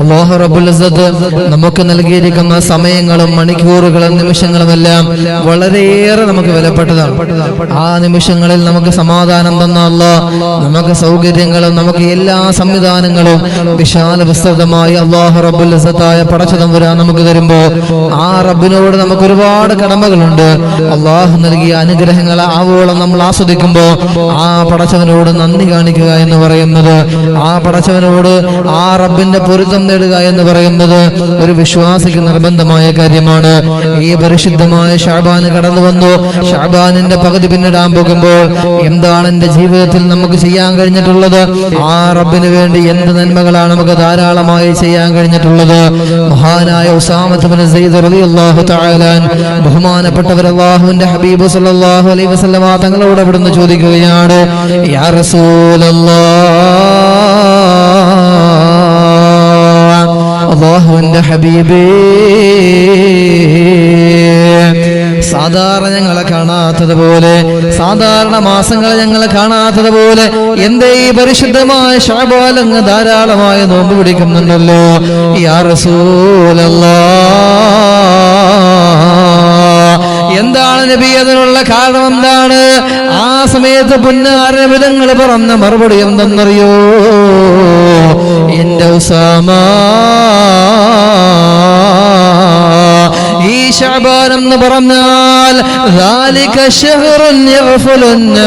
അല്ലാഹു റബ്ബുൽ ഇസ്സത്ത് നമുക്ക് നൽകിയിരിക്കുന്ന സമയങ്ങളും മണിക്കൂറുകളും നിമിഷങ്ങളുമെല്ലാം വളരെയേറെ നമുക്ക് വിലപ്പെട്ടതാണ്. ആ നിമിഷങ്ങളിൽ നമുക്ക് സമാധാനം തന്ന അല്ലാഹ് നമുക്ക് സൗകര്യങ്ങളും നമുക്ക് എല്ലാ സംവിധാനങ്ങളും വിശാല വിസ്തൃതമായി അല്ലാഹു റബ്ബുൽ ഇസ്സത്തായ പടച്ചതമ്പുരാൻ നമുക്ക് തരുമ്പോൾ ആ റബ്ബിനോട് നമുക്ക് ഒരുപാട് കടമകളുണ്ട്. അല്ലാഹു നൽകിയ അനുഗ്രഹങ്ങളെ ആവോളം നമ്മൾ ആസ്വദിക്കുമ്പോൾ ആ പടച്ചവനോട് നന്ദി കാണിക്കുക എന്ന് പറയുന്നത്, ആ പടച്ചവനോട് ആ റബ്ബിന്റെ പൊരുത്തം നേടുക എന്ന് പറയുന്നത് ഒരു വിശ്വാസിക്ക് നിർബന്ധമായ കാര്യമാണ്. ഈ പരിശുദ്ധമായ ശഅബാൻ കടന്നു വന്നു. ശഅബാനിന്റെ പകുതി പിന്നിടാൻ പോകുമ്പോൾ എന്താണ് എന്റെ ജീവിതത്തിൽ നമുക്ക് ചെയ്യാൻ കഴിഞ്ഞിട്ടുള്ളത്? ആ റബ്ബിന് വേണ്ടി എന്ത് നന്മകളാണ് നമുക്ക് ധാരാളമായി ചെയ്യാൻ കഴിഞ്ഞിട്ടുള്ളത്? മഹാനായ ഉസാമത്ത് ബിൻ സയ്യിദ് റളിയല്ലാഹു തആല ബഹുമാനപ്പെട്ടവർ അല്ലാഹുവിന്റെ ഹബീബ് സല്ലല്ലാഹു അലൈഹി വസല്ലമ തങ്ങളോട് ഇവിടുന്ന് ചോദിക്കുകയാണ്, യാ റസൂലല്ലാഹ്, അല്ലാഹുവിന്റെ ഹബീബേ, സാധാരണ ഞങ്ങളെ കാണാത്തതുപോലെ, സാധാരണ മാസങ്ങളെ ഞങ്ങളെ കാണാത്തതുപോലെ എന്തേ ഈ പരിശുദ്ധമായ ശഅബാൻ അങ്ങ് ധാരാളമായി നോമ്പ് പിടിക്കുന്നുണ്ടല്ലോ? യാ റസൂലല്ലാഹ്, എന്താണ് നബി അതിനുള്ള കാരണം? എന്താണ്? ആ സമയത്ത് പുന്നാരവിധങ്ങൾ പറഞ്ഞ മറുപടി എന്തെന്നറിയോ? എന്റെ ഉസാമ, ഈ ശഅബാൻ എന്ന് പറഞ്ഞാൽ ذلك شهر يغفل الناس,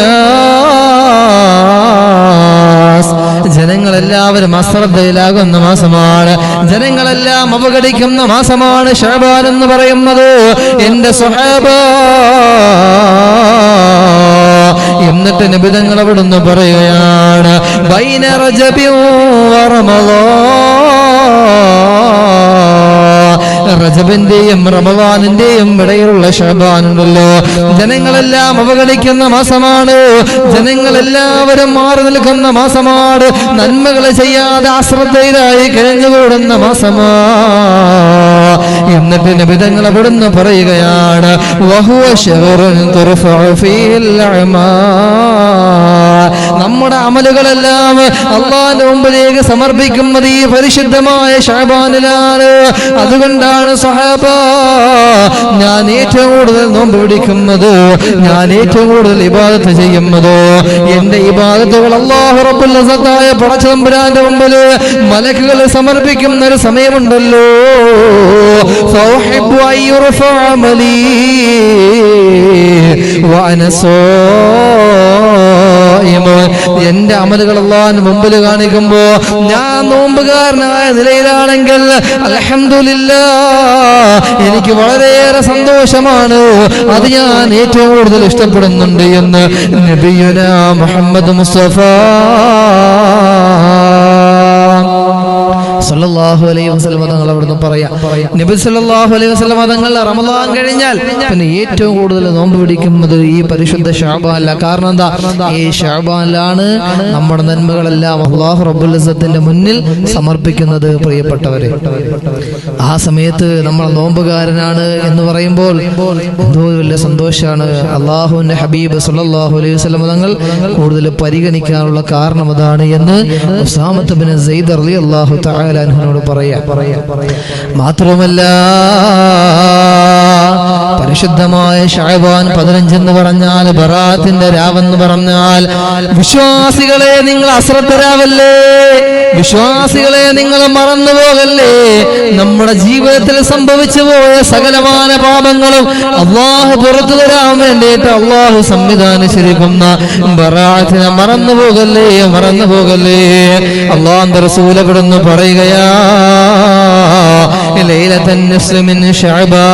ജനങ്ങളെല്ലാവരും അശ്രദ്ധയിലാകുന്ന മാസമാണ്, ജനങ്ങളെല്ലാം അവഗണിക്കുന്ന മാസമാണ് ശഅബാൻ എന്ന് പറയുന്നത്. എന്റെ സ്വഹാബ, എന്നിട്ട് നബി തങ്ങൾ അവിടുന്ന് പറയുകയാണ്, ബൈന റജബിൻ വ റമളാൻ, റജബിന്റെയും റമളാനിന്റെയും ഇടയിലുള്ള ശഅബാൻ ഉണ്ടല്ലോ, ജനങ്ങളെല്ലാം അവഗണിക്കുന്ന മാസമാണ്, ജനങ്ങളെല്ലാവരും മാറി നിൽക്കുന്ന മാസമാണ്, നന്മകൾ ചെയ്യാതെ അശ്രദ്ധയിലായി കഴിഞ്ഞുകൂടുന്ന മാസമാ. എന്നിട്ട് നബി തങ്ങൾ അവിടുന്ന് പറയുകയാണ്, വഹുവ ശഹറുൻ തുർഫഉ ഫീൽ അഅമാൽ, നമ്മുടെ അമലുകളെല്ലാം അല്ലാഹുവിന്റെ മുമ്പിലേക്ക് സമർപ്പിക്കുന്നത് ഈ പരിശുദ്ധമായ ശഅബാനിലാണ്. അതുകൊണ്ടാണ് സ്വഹാബ, ഞാൻ ഏറ്റവും കൂടുതൽ നോമ്പ് പിടിക്കുന്നത്, ഞാൻ ഏറ്റവും കൂടുതൽ ഇബാദത്ത് ചെയ്യുന്നത്, എന്റെ ഇബാദത്തുകൾ അല്ലാഹു റബ്ബുൽ ഇസ്സത്തായ പടച്ചതമ്പുരാന്റെ മുമ്പിൽ മലക്കുകൾ സമർപ്പിക്കുന്ന ഒരു സമയമുണ്ടല്ലോ. ഫൗഹിബ്ബു അൻ യുർഫഅ അമലി വഅന സായിം, എന്റെ അമലുകൾ അല്ലാഹുവിന്റെ മുമ്പിൽ കാണിക്കുമ്പോ ഞാൻ നോമ്പുകാരനായ നിലയിലാണെങ്കിൽ അൽഹംദുലില്ലാഹ്, എനിക്ക് വളരെയേറെ സന്തോഷമാണ്, അത് ഞാൻ ഏറ്റവും കൂടുതൽ ഇഷ്ടപ്പെടുന്നുണ്ട് എന്ന് നബിയുനാ മുഹമ്മദ് മുസ്തഫ സല്ലല്ലാഹു അലൈഹി വസല്ലം തങ്ങൾ അവിടുന്ന് പറയാം. നബി സല്ലല്ലാഹു അലൈഹി വസല്ലം തങ്ങൾ റമളാൻ കഴിഞ്ഞാൽ പിന്നെ ഏറ്റവും കൂടുതൽ നോമ്പ് പിടിക്കുന്നത് ഈ പരിശുദ്ധ ശഅബാനില. കാരണം എന്താ? ഈ ശഅബാനിലാണ് നമ്മുടെ നന്മകളെല്ലാം അല്ലാഹു റബ്ബുൽ ഇസ്സത്തിന്റെ മുന്നിൽ സമർപ്പിക്കുന്നത്. പ്രിയപ്പെട്ടവരെ, ആ സമയത്ത് നമ്മൾ നോമ്പുകാരനാണ് എന്ന് പറയുമ്പോൾ എന്തോ വലിയ സന്തോഷമാണ്. അല്ലാഹുവിന്റെ ഹബീബ് സല്ലല്ലാഹു അലൈഹി വസല്ലം തങ്ങൾ കൂടുതൽ പരിഗണിക്കാനുള്ള കാരണം അതാണ് എന്ന് ഉസാമത്ത് ബിൻ സയ്യിദ് റളിയല്ലാഹു തആല അൻഹുവിനോട് പറയാ. മാത്രമല്ല, പരിശുദ്ധമായ ശഅബാൻ 15 എന്ന് പറഞ്ഞാൽ ബറാത്തിന്റെ രാവെന്ന് പറഞ്ഞാൽ, വിശ്വാസികളെ നിങ്ങൾ അശ്രദ്ധരാവല്ലേ, വിശ്വാസികളെ നിങ്ങൾ മറന്നുപോകല്ലേ, നമ്മുടെ ജീവിതത്തിൽ സംഭവിച്ചു പോയ സകലമായ പാപങ്ങളും അല്ലാഹു പുറത്തു തരാൻ വേണ്ടിയിട്ട് അല്ലാഹു സംവിധാനിച്ചിരിക്കുന്ന ബറാത്തിനെ മറന്നുപോകല്ലേ, മറന്നുപോകല്ലേ. അല്ലാഹുവിന്റെ റസൂൽ ഇവിടുന്ന് പറയുകയാ, ലൈലത്തുൻ നിസ്ഫി മിൻ ശഅബാൻ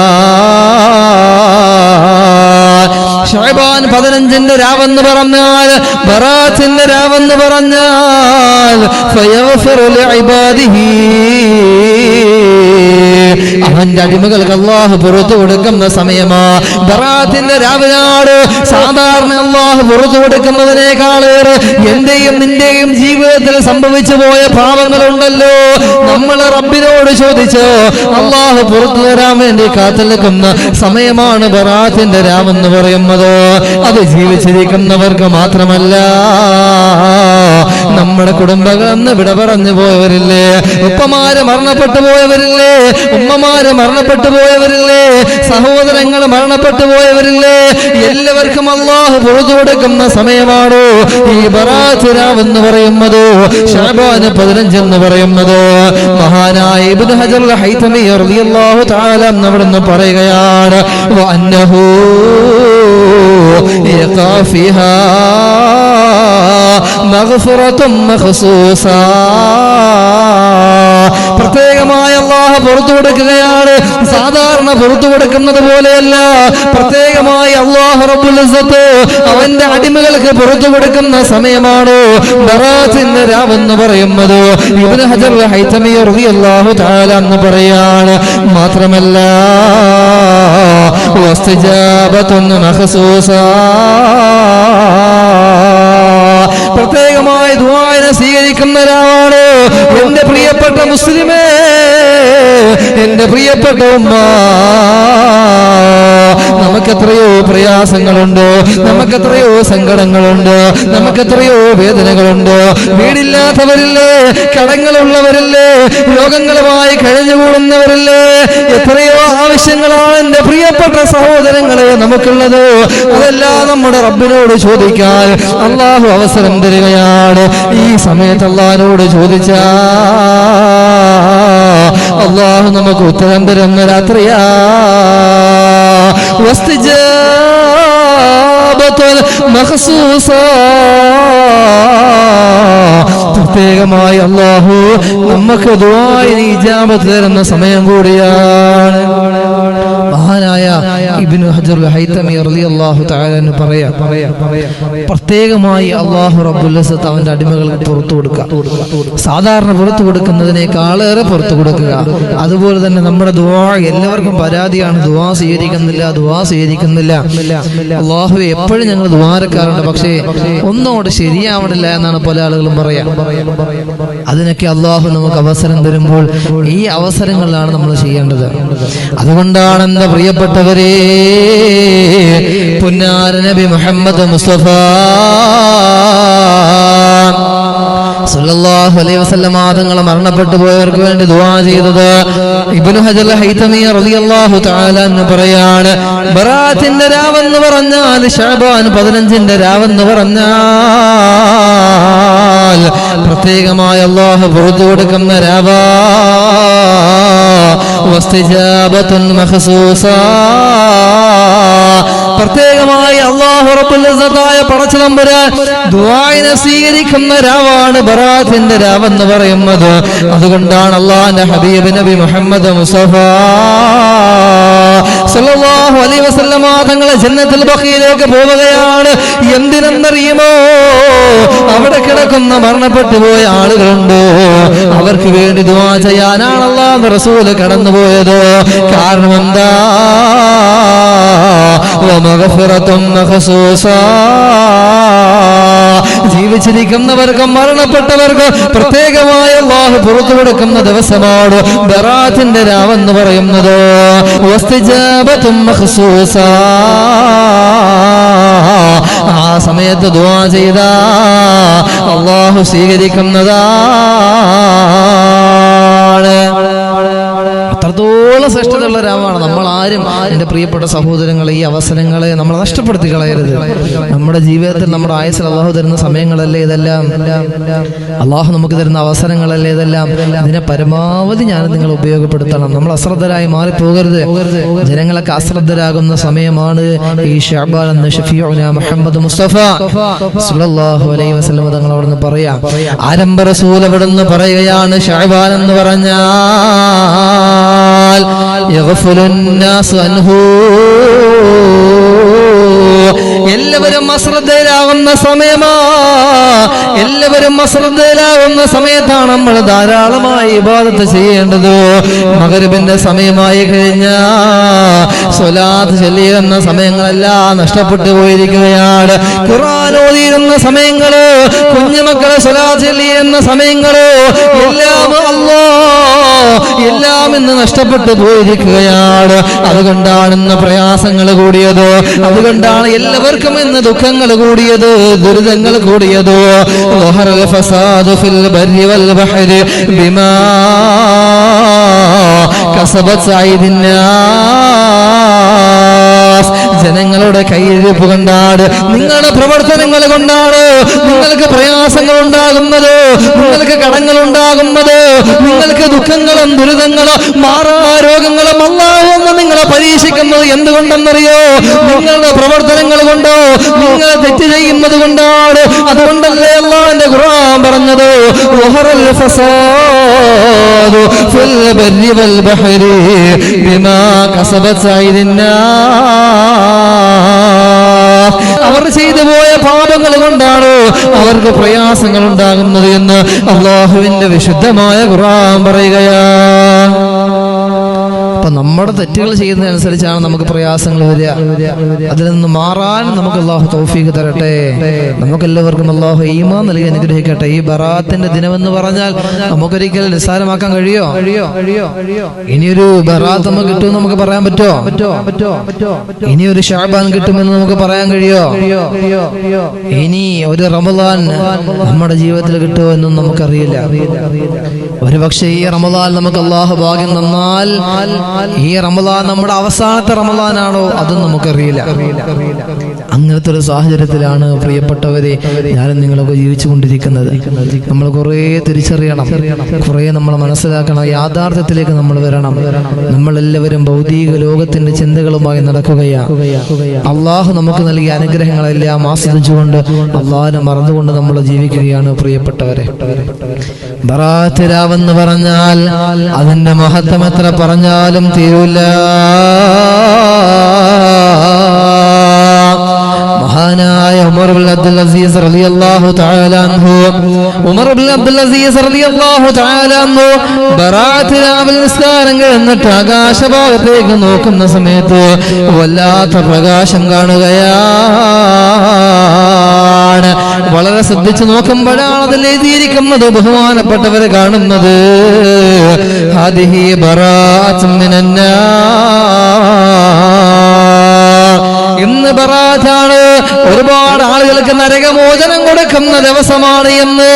15 രാവെന്ന് പറഞ്ഞാൽ, ബറാത്തിന്റെ രാവെന്ന് പറഞ്ഞാൽ ഫയഗ്ഫിറു ലിഇബാദിഹി, അവന്റെ അടിമകൾക്ക് അല്ലാഹു പുറത്തു കൊടുക്കുന്ന സമയമാ. ബറാത്തിന്റെ രാവിനാട് സാധാരണ അല്ലാഹു പുറത്തു കൊടുക്കുന്നതിനേക്കാളേറെ എന്റെയും നിന്റെയും ജീവിതത്തിൽ സംഭവിച്ചു പോയ പാപങ്ങളുണ്ടല്ലോ, നമ്മൾ റബ്ബിനോട് ചോദിച്ചോ, അള്ളാഹു പുറത്തു തരാൻ വേണ്ടി കാത്തിരിക്കുന്ന സമയമാണ് ബറാത്തിന്റെ രാമെന്ന് പറയുന്നത്. അത് ജീവിച്ചിരിക്കുന്നവർക്ക് മാത്രമല്ല, നമ്മുടെ കുടുംബങ്ങളെന്ന് വിട പറഞ്ഞു പോയവരില്ലേ, ഉപ്പമാര് മരണപ്പെട്ടു പോയവരില്ലേ, ഉമ്മമാര് മരണപ്പെട്ടു പോയവരില്ലേ, സഹോദരങ്ങൾ മരണപ്പെട്ടു പോയവരില്ലേ, എല്ലാവർക്കും അള്ളാഹു പുറത്തു കൊടുക്കുന്ന സമയമാണോ ഈ ബറാത്ത് രാവെന്ന് പറയുന്നത്, ശഅബാൻ 15 എന്ന് പറയുന്നത്. മഹാനായ ഇബ്നു ഹജർ അൽ-ഹൈതമി റളിയല്ലാഹു തആല അവിടുന്ന് പറയുകയാണ്, വഅന്നഹു യഖാ ഫിഹാ മഗ്ഫിറത്തുൻ മഖ്സൂസ. പ്രത്യേകമായ അല്ലാഹു പുറത്തു കൊടുക്കുകയാണ്. സാധാരണ പുറത്തു കൊടുക്കുന്നത് പോലെയല്ല, പ്രത്യേകമായി അല്ലാഹു റബ്ബുൽ ഇസ്സത്ത് അവന്റെ അടിമകൾക്ക് പുറത്തു കൊടുക്കുന്ന സമയമാണ് ബറാത്തിന്റെ രാവെന്ന് പറയുന്നത്. ഇബ്നു ഹജർ അൽ-ഹൈതമി റളിയല്ലാഹു തആല എന്ന് പറയാണ്. മാത്രമല്ല വസ്തിജാബത്തുൻ മഖ്സൂസ, പ്രത്യേകമായി ദുആനെ സ്വീകരിക്കുന്ന രാവാണ്. എന്റെ പ്രിയപ്പെട്ട മുസ്ലിമേ, എന്റെ പ്രിയപ്പെട്ട ഉമ്മ, നമുക്കെത്രയോ പ്രയാസങ്ങളുണ്ട്, നമുക്കെത്രയോ സങ്കടങ്ങളുണ്ട്, നമുക്കെത്രയോ വേദനകളുണ്ട്. വീടില്ലാത്തവരില്ലേ, കടങ്ങളുള്ളവരില്ലേ, രോഗങ്ങളുമായി കഴിഞ്ഞുകൂടുന്നവരില്ലേ, എത്രയോ ആവശ്യങ്ങളാണ് എന്റെ പ്രിയപ്പെട്ട സഹോദരങ്ങളെ നമുക്കുള്ളത്. അതെല്ലാം നമ്മുടെ റബ്ബിനോട് ചോദിക്കാൻ അള്ളാഹു അവസരം തരികയാണ്. ഈ സമയത്ത് അള്ളാഹിനോട് ചോദിച്ചാ അള്ളാഹു നമുക്ക് ഉത്തരം തരുന്ന രാത്രിയാ. വസ്തിജാബത്തുൽ മഖ്സൂസ, പ്രത്യേകമായി അള്ളാഹു നമുക്ക് ദുആഇന് ഇജാബത്ത് തരുന്ന സമയം കൂടിയാണ്. മഹാനായ ഇബ്നു ഹജർ അൽ-ഹൈതമി റളിയല്ലാഹു തആല പറയാ, പ്രത്യേകമായി അല്ലാഹു റബ്ബുൽ ഇസ്സത്ത് അവന്റെ അടിമകൾക്ക് പുറത്തു കൊടുക്കുക. സാധാരണ പുറത്തു കൊടുക്കുന്നതിനേക്കാളേറെ പുറത്തു കൊടുക്കുക. അതുപോലെ തന്നെ നമ്മുടെ ദുആ, എല്ലാവർക്കും പരാതിയാണ്, ദുആ സ്വീകരിക്കുന്നില്ല. അല്ലാഹു എപ്പോഴും ഞങ്ങൾ ദുആരക്കാറുണ്ട്, പക്ഷേ ഒന്നോട് ശരിയാവണില്ല എന്നാണ് പല ആളുകളും പറയാ. അതിനൊക്കെ അല്ലാഹു നമുക്ക് അവസരം തരുമ്പോൾ ഈ അവസരങ്ങളിലാണ് നമ്മൾ ചെയ്യേണ്ടത്. അതുകൊണ്ടാണ് എന്റെ പ്രിയപ്പെട്ടവരെ, പുന്നാര നബി മുഹമ്മദ് മുസ്തഫ സല്ലല്ലാഹു അലൈഹി വസല്ലം തങ്ങൾ മരണപ്പെട്ടു പോയവർക്ക് വേണ്ടി ദുആ ചെയ്തത്. ഇബ്നു ഹജർ അൽ-ഹൈതമി റളിയല്ലാഹു തആല എന്ന് പറയാണ്, ബറാത്തിന്റെ രാവെന്ന് പറഞ്ഞാൽ ശഅബാൻ 15ന്റെ രാവെന്ന് പറഞ്ഞാൽ പ്രത്യേകമായ അല്ലാഹു പുറത്തു കൊടുക്കുന്ന രാവാ. വസ്തിജാബത്തുൻ മഖ്സൂസ, പ്രത്യേകമായി അല്ലാഹു റബ്ബുൽ ഇസ്സത്തായ പടച്ചതമ്പുരാൻ ദുആഇനെ സ്വീകരിക്കുന്ന രാവാണ് ബറാത്തിന്റെ രാവെന്ന് പറയുന്നത്. അതുകൊണ്ടാണ് അല്ലാഹുവിന്റെ ഹബീബ് നബി മുഹമ്മദ് മുസ്തഫ സല്ലല്ലാഹു അലൈഹി വസല്ലം തങ്ങളെ ജന്നത്തുൽ ബഖീയിലേക്ക് പോവുകയാണ്. എന്തിനെന്നറിയുമോ? അവിടെ കിടക്കുന്ന മരണപ്പെട്ടു പോയ ആളുകളുണ്ട്, അവർക്ക് വേണ്ടി ദുആ ചെയ്യാനാണ് അല്ലാഹുവിന്റെ റസൂൽ കടന്നുപോയത്. കാരണം എന്താ? വമഗ്ഫിറത്തുൻ മഖ്സൂസ, ജീവിച്ചിരിക്കുന്നവർക്കും മരണപ്പെട്ടവർക്കും പ്രത്യേകമായ അല്ലാഹു പുറത്തു കൊടുക്കുന്ന ദിവസമാണ് ബറാത്തിന്റെ രാവെന്ന് പറയുന്നത്. വസ്തിജാബത്തുൻ മഖ്സൂസ, ആ സമയത്ത് ദുആ ചെയ്താ അല്ലാഹു സ്വീകരിക്കുന്നതാണ്. അത്രത്തോളം ശ്രേഷ്ഠതയുള്ള രാവാണ്. നമ്മൾ ആരും, എൻ്റെ പ്രിയപ്പെട്ട സഹോദരങ്ങളെ, ഈ അവസരങ്ങളെ നമ്മൾ നഷ്ടപ്പെടുത്തി കളയരുത്. നമ്മുടെ ജീവിതത്തിൽ, നമ്മുടെ ആയുസ്സിൽ അള്ളാഹു തരുന്ന സമയങ്ങളല്ലേ ഇതെല്ലാം, അള്ളാഹു നമുക്ക് തരുന്ന അവസരങ്ങളല്ലേ ഇതെല്ലാം. ഇതിനെ പരമാവധി ഞാൻ നിങ്ങൾ ഉപയോഗപ്പെടുത്തണം. നമ്മൾ അശ്രദ്ധരായി മാറിപ്പോകരുത്. ജനങ്ങളൊക്കെ അശ്രദ്ധരാകുന്ന സമയമാണ് ഈ ശഅബാൻ എന്ന് ഷഫീഉനാ മുഹമ്മദ് മുസ്തഫ സല്ലല്ലാഹു അലൈഹി വസല്ലം തങ്ങൾ അവിടുന്ന് പറയാം. ആരംഭ റസൂൽ അവിടുന്ന് പറയുകയാണ്, ശഅബാൻ എന്ന് പറഞ്ഞാൽ യഗ്ഫുലുൻ നാസ് അൻഹു, എല്ലാവരും അശ്രദ്ധയിലാവുന്ന സമയമാ. എല്ലാവരും അശ്രദ്ധയിലാവുന്ന സമയത്താണ് നമ്മൾ ധാരാളമായി ഇബാദത്ത് ചെയ്യേണ്ടത്. മഗ്രിബിന്റെ സമയമായി കഴിഞ്ഞാ സ്വലാത്ത് ചൊല്ലിയിരുന്ന സമയങ്ങളെല്ലാം നഷ്ടപ്പെട്ടു പോയിരിക്കുകയാണ്. ഖുർആൻ ഓതിയിരുന്ന സമയങ്ങള്, കുഞ്ഞുമക്കളെ സ്വലാത്ത് ചൊല്ലിയിരുന്ന സമയങ്ങള് എല്ലാം ഇന്ന് നഷ്ടപ്പെട്ടു പോയിരിക്കുകയാണ്. അതുകൊണ്ടാണ് ഇന്ന് പ്രയാസങ്ങൾ കൂടിയത്, അതുകൊണ്ടാണ് എല്ലാവർക്കും ഇന്ന് ദുഃഖങ്ങൾ കൂടിയത്, ദുരിതങ്ങൾ കൂടിയത്. ഫസാദു ഫിൽ ബർരി വൽ ബഹരി ബിമാ കസബത് അയ്ദിന്നാസ്. ജനങ്ങളുടെ കയ്യിരിപ്പ് കൊണ്ടാണ്, നിങ്ങളുടെ പ്രവർത്തനങ്ങൾ കൊണ്ടാണ് നിങ്ങൾക്ക് പ്രയാസങ്ങൾ ഉണ്ടാകുന്നത്, നിങ്ങൾക്ക് കടങ്ങൾ ഉണ്ടാകുന്നത്, നിങ്ങൾക്ക് ദുഃഖങ്ങളും ദുരിതങ്ങളും മാറാരോഗങ്ങളും അല്ലാഹു നിങ്ങളെ പരീക്ഷിക്കുന്നത് എന്തുകൊണ്ടെന്നറിയോ? നിങ്ങളുടെ പ്രവർത്തനങ്ങൾ കൊണ്ടോ, നിങ്ങൾ തെറ്റ് ചെയ്യുന്നത് കൊണ്ടാണ്. അതുകൊണ്ടല്ലേ അല്ലാഹുവിന്റെ ഖുർആൻ പറഞ്ഞത് വഹറൽ ഫസാദു ഫിൽ ബർരി വൽ ബഹരി ബിമാ കസബത് അയ്ദിന്നാസ്. അവർ ചെയ്തു പോയ പാപങ്ങൾ കൊണ്ടാണ് അവർക്ക് പ്രയാസങ്ങൾ ഉണ്ടാകുന്നത് എന്ന് അല്ലാഹുവിന്റെ വിശുദ്ധമായ ഖുർആൻ പറയുകയാണ്. അപ്പൊ നമ്മുടെ തെറ്റുകൾ ചെയ്യുന്നതനുസരിച്ചാണ് നമുക്ക് പ്രയാസങ്ങൾ വരിക. അതിൽ നിന്ന് മാറാൻ നമുക്ക് അല്ലാഹു തൗഫീഖ് തരട്ടെ. നമുക്കെല്ലാവർക്കും അല്ലാഹു ഈമാൻ നൽകി അനുഗ്രഹിക്കട്ടെ. ഈ ബറാത്തിന്റെ ദിനമെന്ന് പറഞ്ഞാൽ നമുക്കൊരിക്കലും നിസ്സാരമാക്കാൻ കഴിയോ? ഇനിയൊരു ബറാത്ത് നമുക്ക് കിട്ടുമെന്ന് നമുക്ക് പറയാൻ പറ്റുമോ? ഇനിയൊരു ഷഅബാൻ കിട്ടുമെന്ന് നമുക്ക് പറയാൻ കഴിയോ? ഇനി ഒരു റമദാൻ നമ്മുടെ ജീവിതത്തിൽ കിട്ടുമോ എന്നും നമുക്കറിയില്ല. ഒരു പക്ഷേ ഈ റമദാൻ നമുക്ക് അല്ലാഹു ഭാഗ്യം തന്നാൽ ഈ റമദാൻ നമ്മുടെ അവസാനത്തെ റമദാനാണോ അതും നമുക്കറിയില്ല. അങ്ങനത്തെ ഒരു സാഹചര്യത്തിലാണ് പ്രിയപ്പെട്ടവരെ ഞാനും നിങ്ങളൊക്കെ ജീവിച്ചു കൊണ്ടിരിക്കുന്നത്. നമ്മൾ കുറേ തിരിച്ചറിയണം, കുറേ നമ്മൾ മനസ്സിലാക്കണം, യാഥാർത്ഥ്യത്തിലേക്ക് നമ്മൾ വരണം. നമ്മളെല്ലാവരും ഭൗതിക ലോകത്തിന്റെ ചിന്തകളുമായി നടക്കുകയാണ്. അള്ളാഹു നമുക്ക് നൽകിയ അനുഗ്രഹങ്ങളെല്ലാം ആസ്വദിച്ചുകൊണ്ട് അള്ളാഹിനെ മറന്നുകൊണ്ട് നമ്മൾ ജീവിക്കുകയാണ് പ്രിയപ്പെട്ടവരെ. ബറാത്ത് രാവെന്ന് പറഞ്ഞാൽ അതിന്റെ മഹത്വം എത്ര പറഞ്ഞാലും തീരൂല. മഹാനായ ഉമർ ഇബ്നു അബ്ദുൽ അസീസ് റളിയല്ലാഹു തആല അൻഹു, ഉമർ ഇബ്നു അബ്ദുൽ അസീസ് റളിയല്ലാഹു തആല അൻഹു ബറാത്ത് രാവിൽ നിസ്കാരം കഴിഞ്ഞിട്ട് ആകാശഭാഗത്തേക്ക് നോക്കുന്ന സമയത്ത് വല്ലാത്ത പ്രകാശം കാണുകയാണ്. വളരെ ശ്രദ്ധിച്ചു നോക്കുമ്പോഴാണ് അതിൽ എഴുതിയിരിക്കുന്നത്, ബഹുമാനപ്പെട്ടവരെ കാണുന്നത് ഹാദിഹി ബറാഅത്തുൻ മിനന്നാർ. ഇന്ന് ബറാത്താണ്, ഒരുപാട് ആളുകൾക്ക് നരകമോചനം കൊടുക്കുന്ന ദിവസമാണ് എന്ന്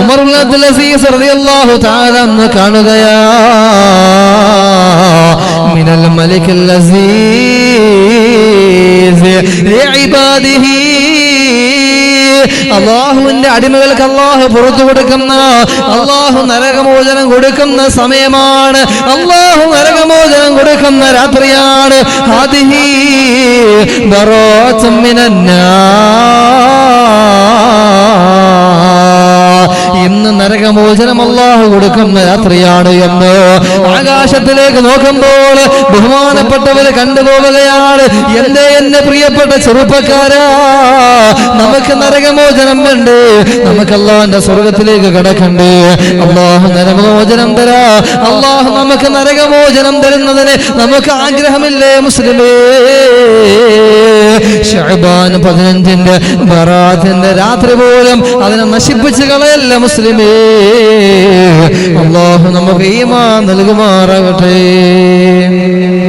ഉമർ ഇബ്നു അബ്ദുൽ അസീസ് റളിയല്ലാഹു തആല അൻഹു കാണുകയാ. മിനൽ മലിക്കിൽ അസീസ് ലിഇബാദിഹി. അള്ളാഹുവിന്റെ അടിമകൾക്ക് അള്ളാഹു പുറത്തു കൊടുക്കുന്ന, അള്ളാഹു നരകമോചനം കൊടുക്കുന്ന സമയമാണ്, അള്ളാഹു നരകമോചനം കൊടുക്കുന്ന രാത്രിയാണ്. ഹാദിഹി ബറാഅത്തുൻ മിനന്നാർ. ഇന്ന് നരകമോചനം അള്ളാഹു കൊടുക്കുന്ന രാത്രിയാണ് എന്ന് ആകാശത്തിലേക്ക് നോക്കുമ്പോൾ ബഹുമാനപ്പെട്ടവര് കണ്ടുപോവുകയാണ്. എന്റെ പ്രിയപ്പെട്ട ചെറുപ്പക്കാരാ, നമുക്ക് നരകമോചനം വേണ്ട, നമുക്ക് അള്ളാഹുവിന്റെ സ്വർഗത്തിലേക്ക് കടക്കണ്ടേ. അള്ളാഹു നരകമോചനം തരാ, അള്ളാഹു നമുക്ക് നരകമോചനം തരുന്നതിന് നമുക്ക് ആഗ്രഹമില്ലേ മുസ്ലിമേ? ശഅബാൻ 15 ബറാത്തിന്റെ രാത്രി പോലും അതിനെ നശിപ്പിച്ച് കളയല്ല മുസ്ലിമേ. അള്ളാഹു നമുക്ക് ഈമാൻ നൽകുമാറാകട്ടെ.